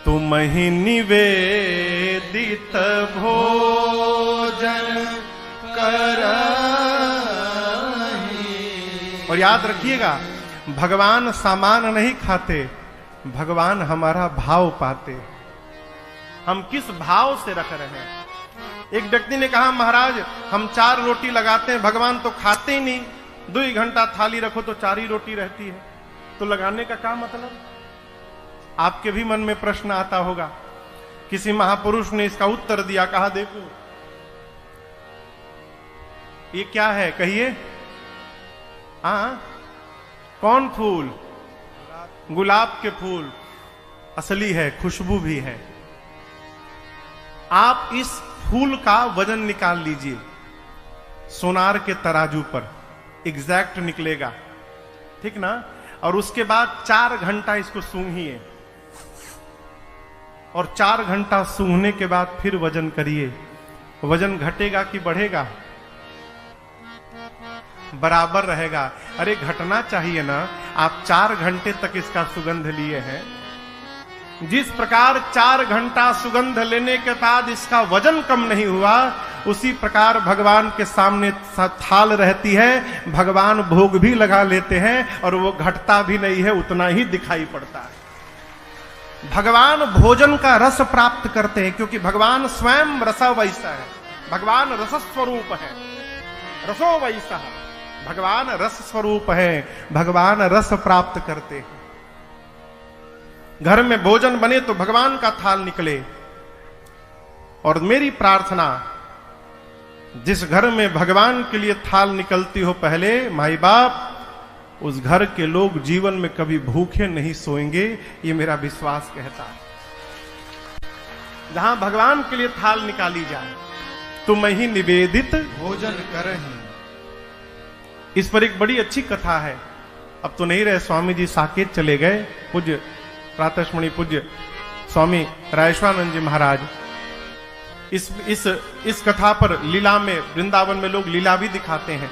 तुम ही निवेदित भोजन करहि। और याद रखिएगा, भगवान सामान नहीं खाते, भगवान हमारा भाव पाते। हम किस भाव से रख रहे हैं। एक व्यक्ति ने कहा, महाराज हम 4 रोटी लगाते हैं, भगवान तो खाते ही नहीं। 2 घंटा थाली रखो तो 4 ही रोटी रहती है, तो लगाने का क्या मतलब। आपके भी मन में प्रश्न आता होगा। किसी महापुरुष ने इसका उत्तर दिया, कहा देखो ये क्या है, कहिए। कौन फूल? गुलाब के फूल असली है, खुशबू भी है। आप इस फूल का वजन निकाल लीजिए, सोनार के तराजू पर एग्जैक्ट निकलेगा, ठीक ना। और उसके बाद 4 घंटा इसको सूंघिए, और 4 घंटा सूंघने के बाद फिर वजन करिए। वजन घटेगा कि बढ़ेगा? बराबर रहेगा। अरे घटना चाहिए ना। आप 4 घंटे तक इसका सुगंध लिए हैं, जिस प्रकार 4 घंटा सुगंध लेने के बाद इसका वजन कम नहीं हुआ, उसी प्रकार भगवान के सामने थाल रहती है, भगवान भोग भी लगा लेते हैं और वो घटता भी नहीं है, उतना ही दिखाई पड़ता है। भगवान भोजन का रस प्राप्त करते हैं, क्योंकि भगवान स्वयं रस वैसा है। भगवान रस स्वरूप है, रसो वैसा। भगवान रस स्वरूप है, भगवान रस प्राप्त करते हैं। घर में भोजन बने तो भगवान का थाल निकले। और मेरी प्रार्थना, जिस घर में भगवान के लिए थाल निकलती हो पहले माई बाप, उस घर के लोग जीवन में कभी भूखे नहीं सोएंगे, ये मेरा विश्वास कहता है। जहां भगवान के लिए थाल निकाली जाए, तुम ही निवेदित भोजन करहि। इस पर एक बड़ी अच्छी कथा है। अब तो नहीं रहे, स्वामी जी साकेत चले गए, पूज्य प्रातस्मरणीय पूज्य स्वामी रायेश्वरानंद जी महाराज। इस कथा पर लीला में, वृंदावन में लोग लीला भी दिखाते हैं।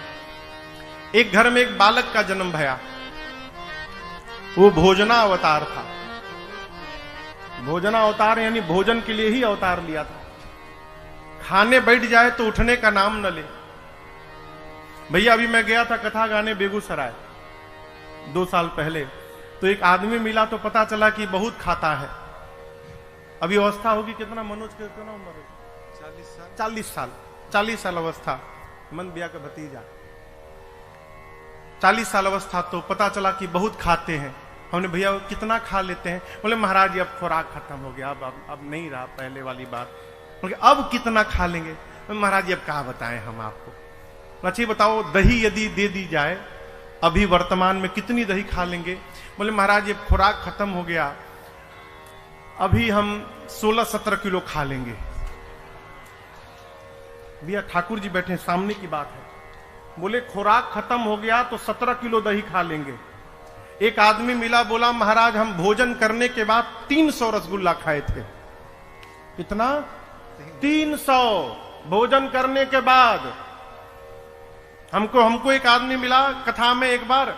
एक घर में एक बालक का जन्म भया। वो भोजना अवतार था। भोजना अवतार यानी भोजन के लिए ही अवतार लिया था। खाने बैठ जाए तो उठने का नाम न ले। भैया अभी मैं गया था कथा गाने बेगूसराय 2 साल पहले, तो एक आदमी मिला तो पता चला कि बहुत खाता है। अभी अवस्था होगी कितना, मनोज के कितना उम्र है? 40 साल अवस्था। मन बिया का भतीजा 40 साल अवस्था। तो पता चला कि बहुत खाते हैं। हमने भैया कितना खा लेते हैं? बोले महाराज अब खुराक खत्म हो गया, अब नहीं रहा पहले वाली बात। बोले अब कितना खा लेंगे? महाराज अब क्या बताएं हम आपको। अच्छी बताओ, दही यदि दे दी जाए अभी वर्तमान में कितनी दही खा लेंगे? बोले महाराज ये खुराक खत्म हो गया, अभी हम 16-17 किलो खा लेंगे। भैया ठाकुर जी बैठे, सामने की बात है। बोले खुराक खत्म हो गया तो 17 किलो दही खा लेंगे। एक आदमी मिला, बोला महाराज हम भोजन करने के बाद 300 रसगुल्ला खाए थे। कितना? 300 भोजन करने के बाद। हमको एक आदमी मिला कथा में, एक बार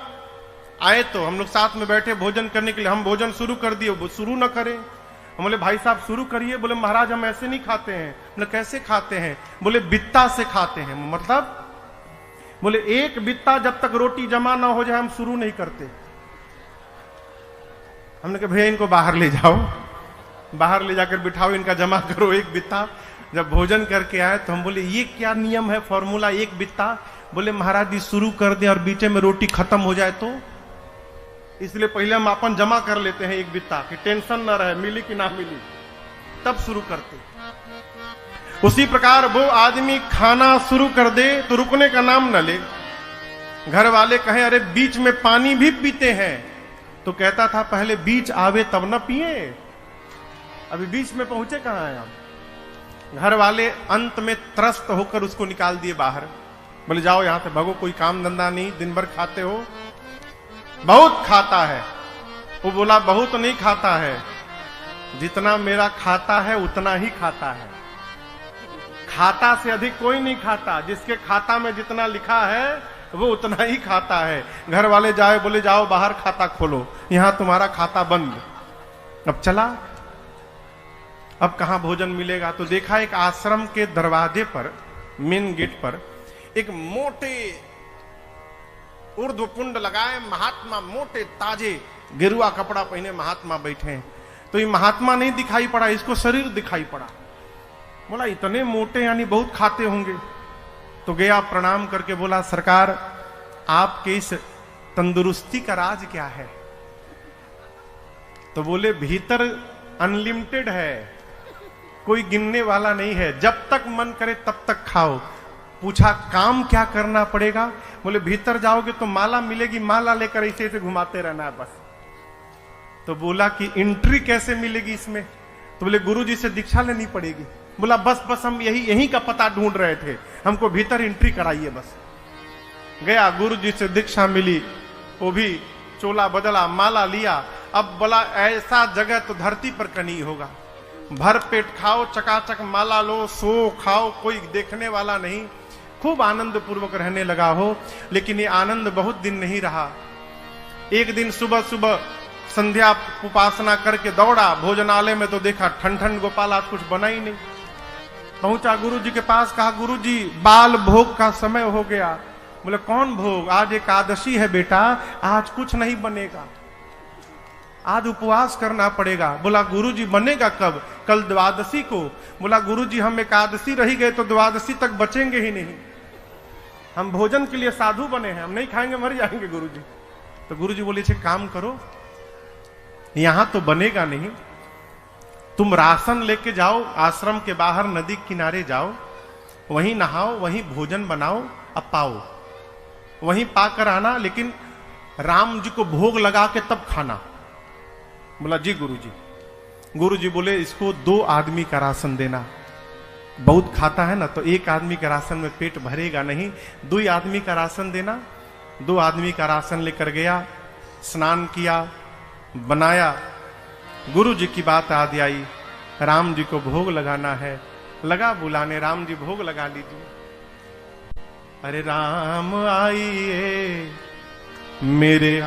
आए तो हम लोग साथ में बैठे भोजन करने के लिए। हम भोजन शुरू कर दिए, वो शुरू न करें। हम बोले भाई साहब शुरू करिए। बोले महाराज हम ऐसे नहीं खाते हैं। बोले कैसे खाते हैं? बोले बित्ता से खाते हैं। मतलब? बोले एक बित्ता जब तक रोटी जमा ना हो जाए हम शुरू नहीं करते। हमने कहा भैया इनको बाहर ले जाओ, बाहर ले जाकर बिठाओ, इनका जमा करो एक बित्ता। जब भोजन करके आए तो हम बोले ये क्या नियम है, फॉर्मूला एक बित्ता? बोले महाराज जी शुरू कर दे और बीच में रोटी खत्म हो जाए तो, इसलिए पहले हम अपन जमा कर लेते हैं एक बित्ता कि टेंशन ना रहे मिली कि ना मिली, तब शुरू करते। उसी प्रकार वो आदमी खाना शुरू कर दे तो रुकने का नाम न ले। घर वाले कहें अरे बीच में पानी भी पीते हैं, तो कहता था पहले बीच आवे तब न पिए। अभी बीच में पहुंचे कहां हैं हम? घर वाले अंत में त्रस्त होकर उसको निकाल दिए बाहर। बोले जाओ यहां से भगो, कोई काम धंधा नहीं, दिन भर खाते हो। बहुत खाता है। वो बोला बहुत नहीं खाता है, जितना मेरा खाता है उतना ही खाता है। खाता से अधिक कोई नहीं खाता। जिसके खाता में जितना लिखा है वो उतना ही खाता है। घर वाले जाए, बोले जाओ बाहर खाता खोलो, यहां तुम्हारा खाता बंद। अब चला अब कहाँ भोजन मिलेगा? तो देखा एक आश्रम के दरवाजे पर, मेन गेट पर एक मोटे ऊर्ध्वपुंड लगाए महात्मा, मोटे ताजे गेरुआ कपड़ा पहने महात्मा बैठे हैं। तो ये महात्मा नहीं दिखाई पड़ा, इसको शरीर दिखाई पड़ा। बोला इतने मोटे यानी बहुत खाते होंगे। तो गया प्रणाम करके बोला सरकार आपके इस तंदुरुस्ती का राज क्या है? तो बोले भीतर अनलिमिटेड है, कोई गिनने वाला नहीं है, जब तक मन करे तब तक खाओ। पूछा काम क्या करना पड़ेगा? बोले भीतर जाओगे तो माला मिलेगी, माला लेकर ऐसे ऐसे घुमाते रहना है बस। तो बोला कि एंट्री कैसे मिलेगी इसमें? तो बोले गुरुजी से दीक्षा लेनी पड़ेगी। बोला बस बस हम यही का पता ढूंढ रहे थे, हमको भीतर एंट्री कराइए बस। गया गुरुजी से दीक्षा मिली, वो भी चोला बदला, माला लिया। अब बोला ऐसा जगह तो धरती पर कहीं होगा, भर पेट खाओ, चकाचक माला लो, सो खाओ, कोई देखने वाला नहीं, खूब आनंद पूर्वक रहने लगा हो। लेकिन ये आनंद बहुत दिन नहीं रहा। एक दिन सुबह सुबह संध्या उपासना करके दौड़ा भोजनालय में, तो देखा ठन ठन गोपाल आज कुछ बना ही नहीं। पहुंचा गुरुजी के पास, कहा गुरुजी बाल भोग का समय हो गया। बोले कौन भोग? आज एकादशी है बेटा, आज कुछ नहीं बनेगा, आज उपवास करना पड़ेगा। बोला गुरुजी बनेगा कब? कल द्वादशी को। बोला गुरुजी हम एकादशी रही गए तो द्वादशी तक बचेंगे ही नहीं, हम भोजन के लिए साधु बने हैं, हम नहीं खाएंगे मर जाएंगे गुरुजी। तो गुरुजी बोले छे काम करो, यहां तो बनेगा नहीं, तुम राशन लेके जाओ, आश्रम के बाहर नदी किनारे जाओ, वहीं नहाओ, वहीं भोजन बनाओ, अब पाओ, वहीं पाकर आना, लेकिन राम जी को भोग लगा के तब खाना। बोला जी गुरुजी। गुरुजी बोले इसको 2 आदमी का राशन देना, बहुत खाता है ना, तो 1 आदमी का राशन में पेट भरेगा नहीं, 2 आदमी का राशन देना। 2 आदमी का राशन लेकर गया, स्नान किया, बनाया। गुरु जी की बात याद आई, राम जी को भोग लगाना है, लगा बुलाने, राम जी भोग लगा लीजिए। अरे राम आइए मेरे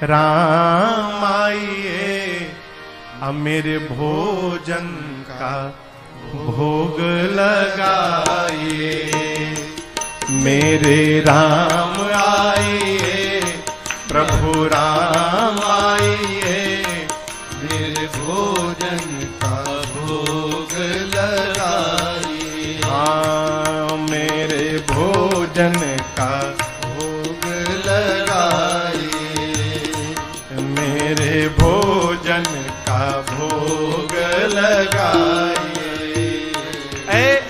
राम आइए, अब मेरे भोजन का भोग लगाइए। मेरे राम आइए, प्रभु राम आइए, मेरे भोजन का भोग लगाइए। हाँ मेरे भोजन का भोग लगाइए, मेरे भोजन का भोग लगाइए।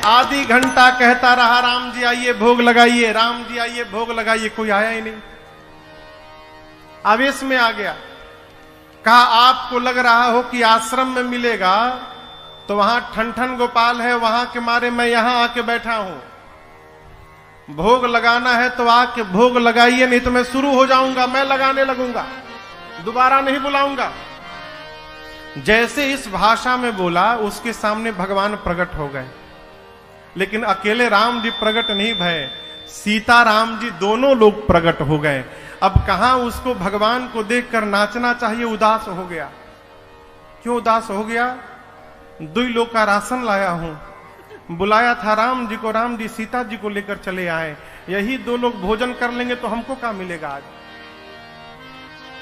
आधी घंटा कहता रहा राम जी आइए भोग लगाइए, राम जी आइए भोग लगाइए, कोई आया ही नहीं। आवेश में आ गया, कहा आपको लग रहा हो कि आश्रम में मिलेगा, तो वहां ठन ठन गोपाल है, वहां के मारे मैं यहां आके बैठा हूं। भोग लगाना है तो आके भोग लगाइए, नहीं तो मैं शुरू हो जाऊंगा, मैं लगाने लगूंगा, दोबारा नहीं बुलाऊंगा। जैसे इस भाषा में बोला, उसके सामने भगवान प्रकट हो गए। लेकिन अकेले राम जी प्रकट नहीं भये, सीता राम जी दोनों लोग प्रकट हो गए। अब कहां उसको भगवान को देखकर नाचना चाहिए, उदास हो गया। क्यों उदास हो गया? 2 लोग का राशन लाया हूं, बुलाया था राम जी को, राम जी सीता जी को लेकर चले आए, यही 2 लोग भोजन कर लेंगे तो हमको क्या मिलेगा आज?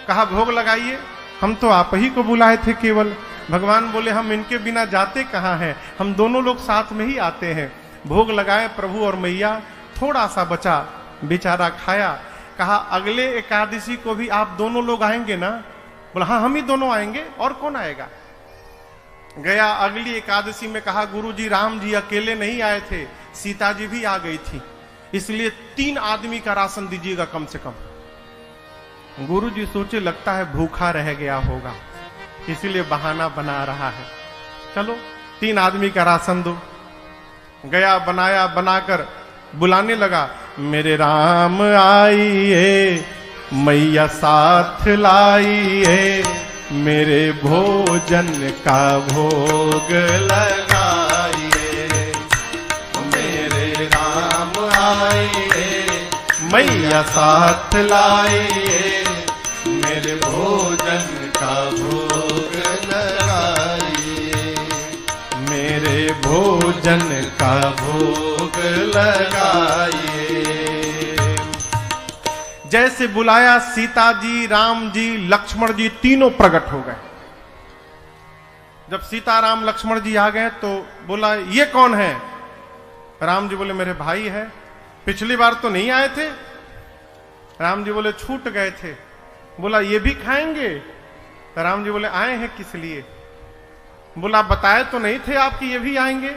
कहा भोग लगाइए, हम तो आप ही को बुलाए थे केवल। भगवान बोले हम इनके बिना जाते कहां हैं, हम दोनों लोग साथ में ही आते हैं। भोग लगाए प्रभु और मैया, थोड़ा सा बचा, बेचारा खाया। कहा अगले एकादशी को भी आप दोनों लोग आएंगे ना? बोला हाँ हम ही दोनों आएंगे, और कौन आएगा? गया अगली एकादशी में, कहा गुरुजी राम जी अकेले नहीं आए थे, सीता जी भी आ गई थी, इसलिए 3 आदमी का राशन दीजिएगा कम से कम। गुरुजी सोचे लगता है भूखा रह गया होगा, इसीलिए बहाना बना रहा है, चलो 3 आदमी का राशन दो। गया बनाया, बनाकर बुलाने लगा, मेरे राम आइए, मैया साथ लाइए, मेरे भोजन का भोग लगाइए। मेरे राम आइए, मैया साथ लाइए, मेरे भोजन का भोग लगाइए। भोजन का भोग लगाइए। जैसे बुलाया सीता जी, राम जी, लक्ष्मण जी तीनों प्रकट हो गए। जब सीता राम लक्ष्मण जी आ गए तो बोला ये कौन है? राम जी बोले मेरे भाई है। पिछली बार तो नहीं आए थे। राम जी बोले छूट गए थे। बोला ये भी खाएंगे? राम जी बोले आए हैं किस लिए? बोला बताए तो नहीं थे आपकी ये भी आएंगे।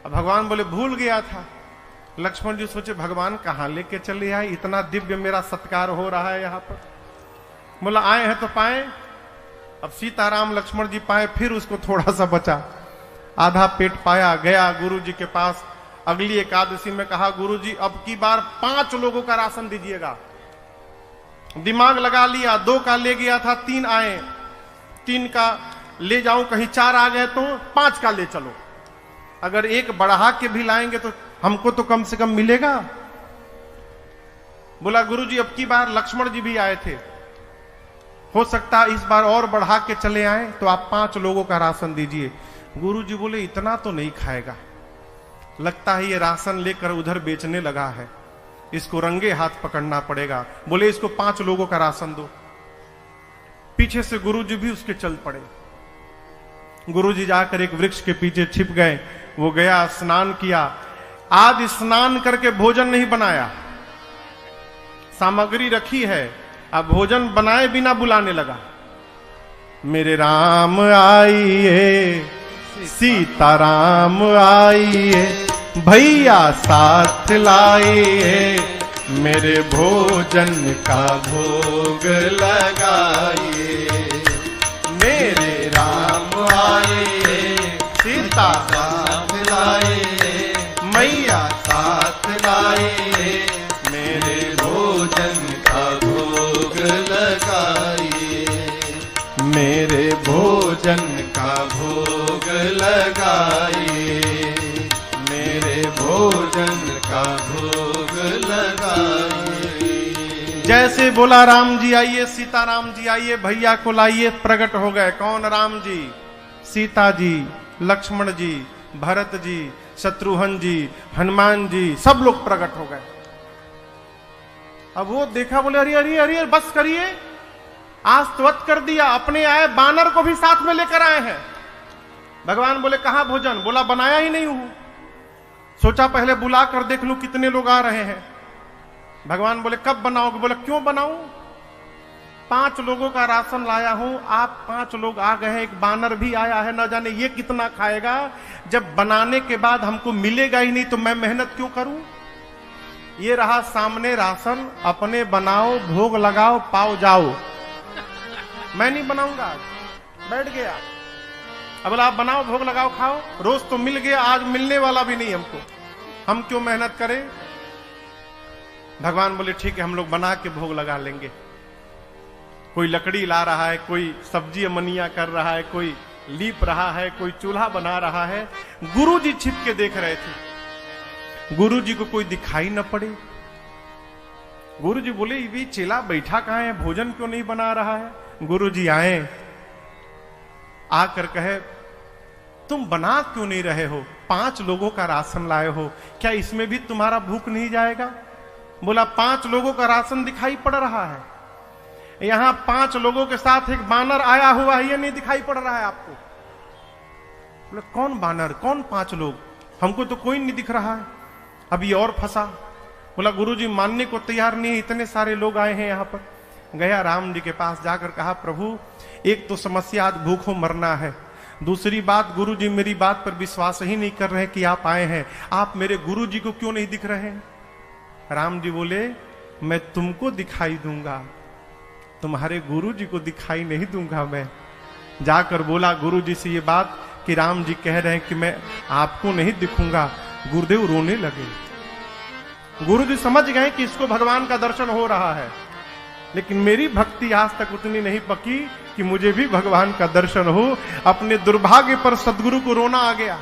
अब भगवान बोले भूल गया था। लक्ष्मण जी सोचे भगवान कहां लेके चले आए, इतना दिव्य मेरा सत्कार हो रहा है यहां पर। बोला आए हैं तो पाए। अब सीताराम लक्ष्मण जी पाए, फिर उसको थोड़ा सा बचा, आधा पेट पाया, गया गुरु जी के पास। अगली एकादशी में कहा गुरु जी अब की बार 5 लोगों का राशन दीजिएगा। दिमाग लगा लिया, 2 का ले गया था, 3 आए, 3 का ले जाऊं, कहीं 4 आ गए तो 5 का ले चलो। अगर 1 बढ़ा के भी लाएंगे तो हमको तो कम से कम मिलेगा। बोला गुरु जी अब की बार लक्ष्मण जी भी आए थे, हो सकता है इस बार और बढ़ा के चले आए, तो आप 5 लोगों का राशन दीजिए। गुरु जी बोले इतना तो नहीं खाएगा, लगता है ये राशन लेकर उधर बेचने लगा है, इसको रंगे हाथ पकड़ना पड़ेगा। बोले इसको 5 लोगों का राशन दो। पीछे से गुरु जी भी उसके चल पड़े। गुरु जी जाकर एक वृक्ष के पीछे छिप गए। वो गया, स्नान किया। आज स्नान करके भोजन नहीं बनाया, सामग्री रखी है, अब भोजन बनाए बिना बुलाने लगा। मेरे राम आइए, सीताराम आइए, भैया साथ लाइए, मेरे भोजन का भोग लगाइए। मेरे राम आइए, सीता साथ लाइए, मैया साथ लाइए, मेरे भोजन का भोग लगाइए, मेरे भोजन का भोग लगाइए, मेरे भोजन का भोग लगाइए। जैसे बोला राम जी आइए, सीताराम जी आइए, भैया को लाइए, प्रकट हो गए। कौन? राम जी, सीता जी, लक्ष्मण जी, भरत जी, शत्रुघ्न जी, हनुमान जी, सब लोग प्रकट हो गए। अब वो देखा, बोले अरे अरे अरे बस करिए, आज त्वत कर दिया, अपने आए बानर को भी साथ में लेकर आए हैं। भगवान बोले कहां भोजन? बोला बनाया ही नहीं हूं, सोचा पहले बुला कर देख लूं कितने लोग आ रहे हैं। भगवान बोले कब बनाओगे? बोले क्यों बनाऊं, 5 लोगों का राशन लाया हूं, आप 5 लोग आ गए हैं, एक बानर भी आया है, न जाने ये कितना खाएगा। जब बनाने के बाद हमको मिलेगा ही नहीं तो मैं मेहनत क्यों करूं। ये रहा सामने राशन, अपने बनाओ, भोग लगाओ, पाओ जाओ। मैं नहीं बनाऊंगा, बैठ गया। अब बोला आप बनाओ, भोग लगाओ, खाओ। रोज तो मिल गया, आज मिलने वाला भी नहीं हमको, हम क्यों मेहनत करें। भगवान बोले ठीक है, हम लोग बना के भोग लगा लेंगे। कोई लकड़ी ला रहा है, कोई सब्जी अमनिया कर रहा है, कोई लीप रहा है, कोई चूल्हा बना रहा है। गुरु जी छिप के देख रहे थे। गुरु जी को कोई दिखाई न पड़े। गुरु जी बोले ये चेला बैठा कहां है, भोजन क्यों नहीं बना रहा है। गुरु जी आए, आकर कहे तुम बना क्यों नहीं रहे हो, 5 लोगों का राशन लाए हो, क्या इसमें भी तुम्हारा भूख नहीं जाएगा। बोला 5 लोगों का राशन दिखाई पड़ रहा है, यहां 5 लोगों के साथ एक बानर आया हुआ है, ये नहीं दिखाई पड़ रहा है आपको। बोले कौन बानर, कौन 5 लोग, हमको तो कोई नहीं दिख रहा है। अभी और फंसा। बोला गुरुजी मानने को तैयार नहीं, इतने सारे लोग आए हैं यहां पर। गया राम जी के पास, जाकर कहा प्रभु एक तो समस्या आज भूखों मरना है, दूसरी बात गुरुजी मेरी बात पर विश्वास ही नहीं कर रहे कि आप आए हैं, आप मेरे गुरुजी को क्यों नहीं दिख रहे हैं। राम जी बोले मैं तुमको दिखाई दूंगा, तुम्हारे गुरुजी को दिखाई नहीं दूंगा मैं। जाकर बोला गुरुजी से ये बात कि राम जी कह रहे हैं कि मैं आपको नहीं दिखूंगा। गुरुदेव रोने लगे। गुरुजी समझ गए कि इसको भगवान का दर्शन हो रहा है, लेकिन मेरी भक्ति आज तक उतनी नहीं पकी कि मुझे भी भगवान का दर्शन हो। अपने दुर्भाग्य पर सदगुरु को रोना आ गया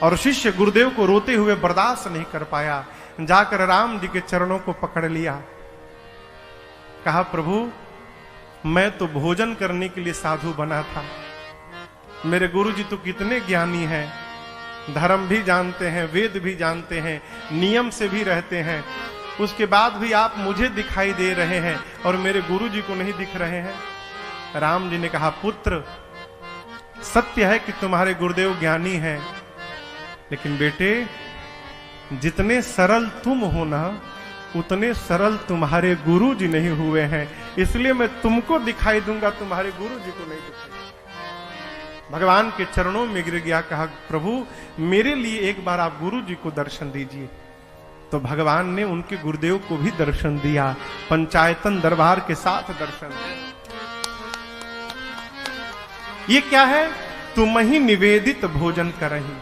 और शिष्य गुरुदेव को रोते हुए बर्दाश्त नहीं कर पाया। जाकर राम जी के चरणों को पकड़ लिया, कहा प्रभु मैं तो भोजन करने के लिए साधु बना था, मेरे गुरु जी तो कितने ज्ञानी हैं, धर्म भी जानते हैं, वेद भी जानते हैं, नियम से भी रहते हैं, उसके बाद भी आप मुझे दिखाई दे रहे हैं और मेरे गुरु जी को नहीं दिख रहे हैं। राम जी ने कहा, पुत्र सत्य है कि तुम्हारे गुरुदेव ज्ञानी हैं, लेकिन बेटे जितने सरल तुम हो ना, उतने सरल तुम्हारे गुरु जी नहीं हुए हैं, इसलिए मैं तुमको दिखाई दूंगा, तुम्हारे गुरु जी को नहीं दिखाई। भगवान के चरणों में गिर गया, कहा प्रभु मेरे लिए एक बार आप गुरु जी को दर्शन दीजिए। तो भगवान ने उनके गुरुदेव को भी दर्शन दिया, पंचायतन दरबार के साथ दर्शन दिया। ये क्या है? तुम ही निवेदित भोजन करही।